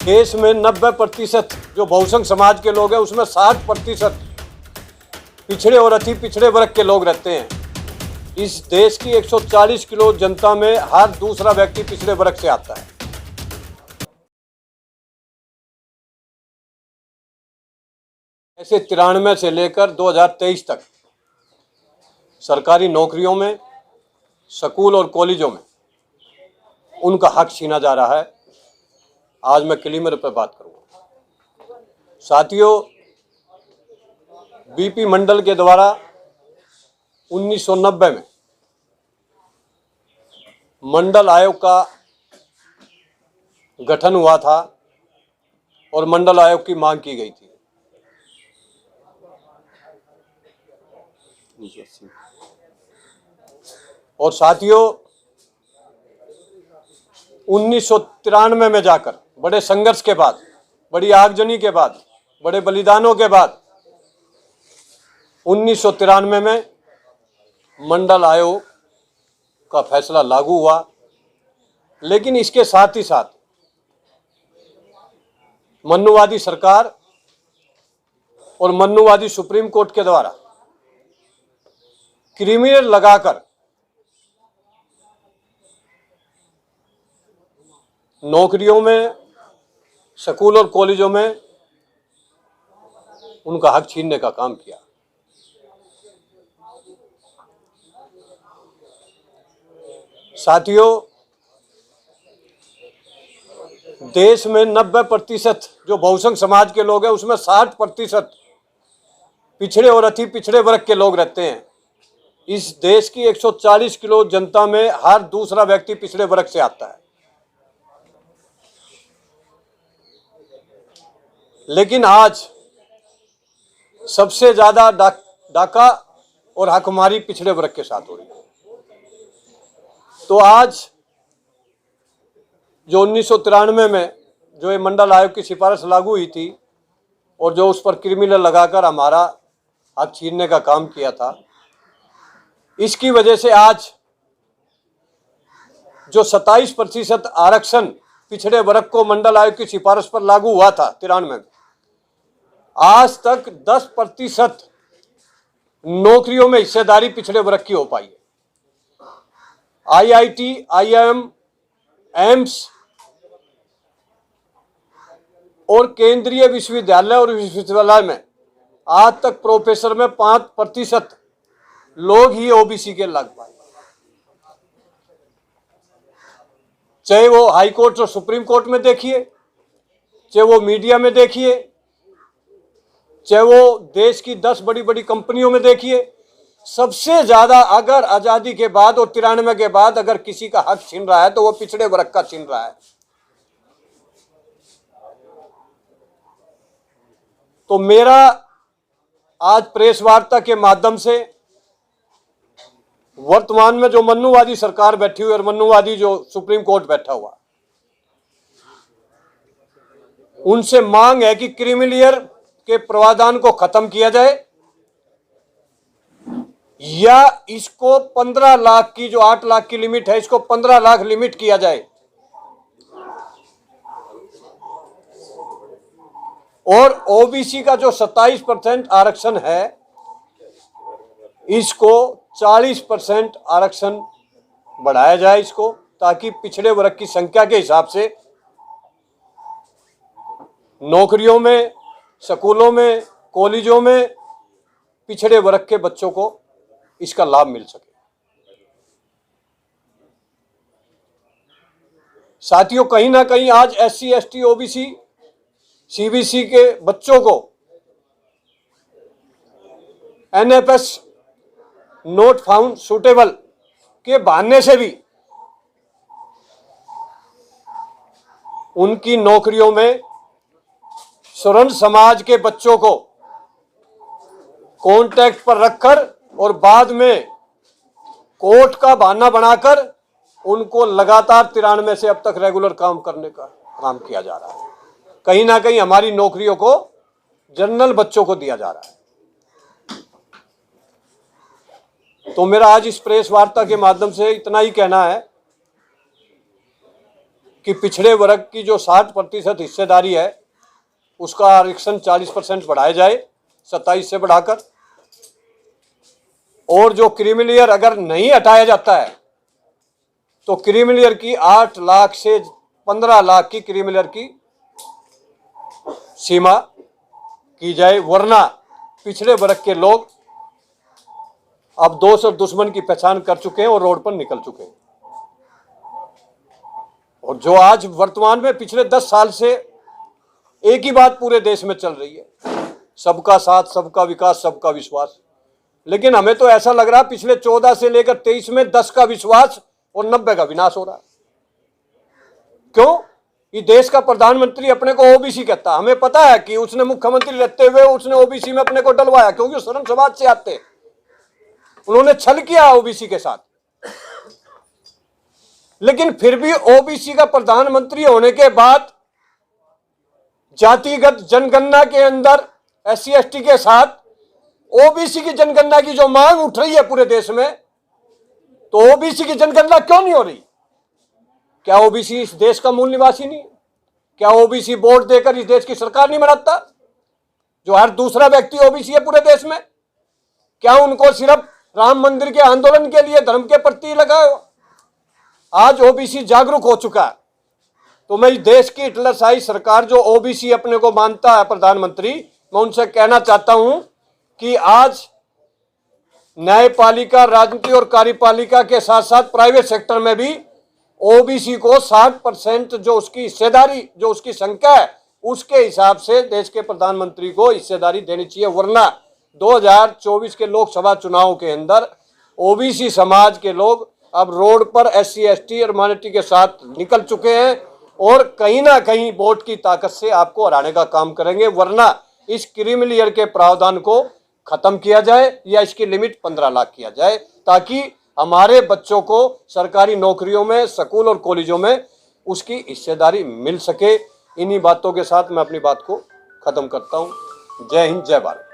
देश में 90% जो बहुसंख्य समाज के लोग हैं उसमें 60% पिछड़े और अति पिछड़े वर्ग के लोग रहते हैं। इस देश की 140 करोड़ जनता में हर दूसरा व्यक्ति पिछड़े वर्ग से आता है। ऐसे 93 से लेकर 2023 तक सरकारी नौकरियों में, स्कूल और कॉलेजों में उनका हक छीना जा रहा है। आज मैं क्लीमर पर बात करूंगा। साथियों, बीपी मंडल के द्वारा 1990 में मंडल आयोग का गठन हुआ था और मंडल आयोग की मांग की गई थी। और साथियों, 1993 में जाकर बड़े संघर्ष के बाद, बड़ी आगजनी के बाद, बड़े बलिदानों के बाद 1993 में मंडल आयोग का फैसला लागू हुआ। लेकिन इसके साथ ही साथ मनुवादी सरकार और मनुवादी सुप्रीम कोर्ट के द्वारा क्रिमिनल लगाकर नौकरियों में, स्कूल और कॉलेजों में उनका हक छीनने का काम किया। साथियों, देश में 90% जो बहुसंख्य समाज के लोग हैं उसमें 60% पिछड़े और अति पिछड़े वर्ग के लोग रहते हैं। इस देश की 140 करोड़ जनता में हर दूसरा व्यक्ति पिछड़े वर्ग से आता है। लेकिन आज सबसे ज्यादा डाका और हकमारी पिछड़े वर्ग के साथ हो रही है। तो आज जो 1993 में जो ये मंडल आयोग की सिफारिश लागू हुई थी और जो उस पर क्रिमिनल लगाकर हमारा हक छीनने का काम किया था, इसकी वजह से आज जो 27% आरक्षण पिछड़े वर्ग को मंडल आयोग की सिफारिश पर लागू हुआ था 93 में, आज तक 10% नौकरियों में हिस्सेदारी पिछड़े वर्ग की हो पाई है। IIT, IIM, एम्स और केंद्रीय विश्वविद्यालय और विश्वविद्यालय में आज तक प्रोफेसर में 5% लोग ही ओबीसी के लग पाए। चाहे वो हाई कोर्ट और सुप्रीम कोर्ट में देखिए, चाहे वो मीडिया में देखिए, चाहे वो देश की 10 बड़ी बड़ी कंपनियों में देखिए, सबसे ज्यादा अगर आजादी के बाद और 93 के बाद अगर किसी का हक छीन रहा है तो वो पिछड़े वर्ग का छीन रहा है। तो मेरा आज प्रेस वार्ता के माध्यम से वर्तमान में जो मनुवादी सरकार बैठी हुई और मनुवादी जो सुप्रीम कोर्ट बैठा हुआ, उनसे मांग है कि क्रिमिनल के प्रावधान को खत्म किया जाए या इसको 15 लाख की जो 8 लाख की लिमिट है, इसको 15 लाख लिमिट किया जाए और ओबीसी का जो 27% आरक्षण है इसको 40% आरक्षण बढ़ाया जाए इसको, ताकि पिछड़े वर्ग की संख्या के हिसाब से नौकरियों में, स्कूलों में, कॉलेजों में पिछड़े वर्ग के बच्चों को इसका लाभ मिल सके। साथियों, कहीं ना कहीं आज SC, ST, OBC, CBC के बच्चों को NFS नोट फाउंड सुटेबल के बहाने से भी उनकी नौकरियों में स्वर्ण समाज के बच्चों को कॉन्ट्रैक्ट पर रखकर और बाद में कोर्ट का बहाना बनाकर उनको लगातार 93 से अब तक रेगुलर काम करने का काम किया जा रहा है। कहीं ना कहीं हमारी नौकरियों को जनरल बच्चों को दिया जा रहा है। तो मेरा आज इस प्रेस वार्ता के माध्यम से इतना ही कहना है कि पिछड़े वर्ग की जो 60% हिस्सेदारी है उसका आरक्षण 40% बढ़ाया जाए 27 से बढ़ाकर, और जो क्रीमी लेयर अगर नहीं हटाया जाता है तो क्रीमी लेयर की 8 लाख से 15 लाख की क्रीमी लेयर की सीमा की जाए, वरना पिछड़े वर्ग के लोग अब दोस्त और दुश्मन की पहचान कर चुके हैं और रोड पर निकल चुके हैं। और जो आज वर्तमान में पिछले 10 साल से एक ही बात पूरे देश में चल रही है, सबका साथ, सबका विकास, सबका विश्वास, लेकिन हमें तो ऐसा लग रहा है पिछले 14 से लेकर 23 में 10 का विश्वास और 90 का विनाश हो रहा है। क्यों? ये देश का प्रधानमंत्री अपने को ओबीसी कहता है। हमें पता है कि उसने मुख्यमंत्री रहते हुए उसने ओबीसी में अपने को डलवाया, क्योंकि शरण समाज से आते, उन्होंने छल किया ओबीसी के साथ। लेकिन फिर भी ओबीसी का प्रधानमंत्री होने के बाद जातिगत जनगणना के अंदर SC ST के साथ ओबीसी की जनगणना की जो मांग उठ रही है पूरे देश में, तो ओबीसी की जनगणना क्यों नहीं हो रही? क्या ओबीसी इस देश का मूल निवासी नहीं? क्या ओबीसी वोट देकर इस देश की सरकार नहीं बनाता? जो हर दूसरा व्यक्ति ओबीसी है पूरे देश में, क्या उनको सिर्फ राम मंदिर के आंदोलन के लिए धर्म के प्रति लगाए? आज ओबीसी जागरूक हो चुका है। तो मैं इस देश की हिटलरशाही सरकार जो ओबीसी अपने को मानता है प्रधानमंत्री, मैं उनसे कहना चाहता हूं कि आज न्यायपालिका, राजनीति और कार्यपालिका के साथ साथ प्राइवेट सेक्टर में भी ओबीसी को 60% जो उसकी हिस्सेदारी, जो उसकी संख्या है, उसके हिसाब से देश के प्रधानमंत्री को हिस्सेदारी देनी चाहिए, वरना 2024 के लोकसभा चुनाव के अंदर ओबीसी समाज के लोग अब रोड पर SC ST और माइनॉरिटी के साथ निकल चुके हैं और कहीं ना कहीं वोट की ताकत से आपको हराने का काम करेंगे, वरना इस क्रीमी लेयर के प्रावधान को खत्म किया जाए या इसकी लिमिट 15 लाख किया जाए, ताकि हमारे बच्चों को सरकारी नौकरियों में, स्कूल और कॉलेजों में उसकी हिस्सेदारी मिल सके। इन्हीं बातों के साथ मैं अपनी बात को खत्म करता हूं। जय हिंद, जय भारत।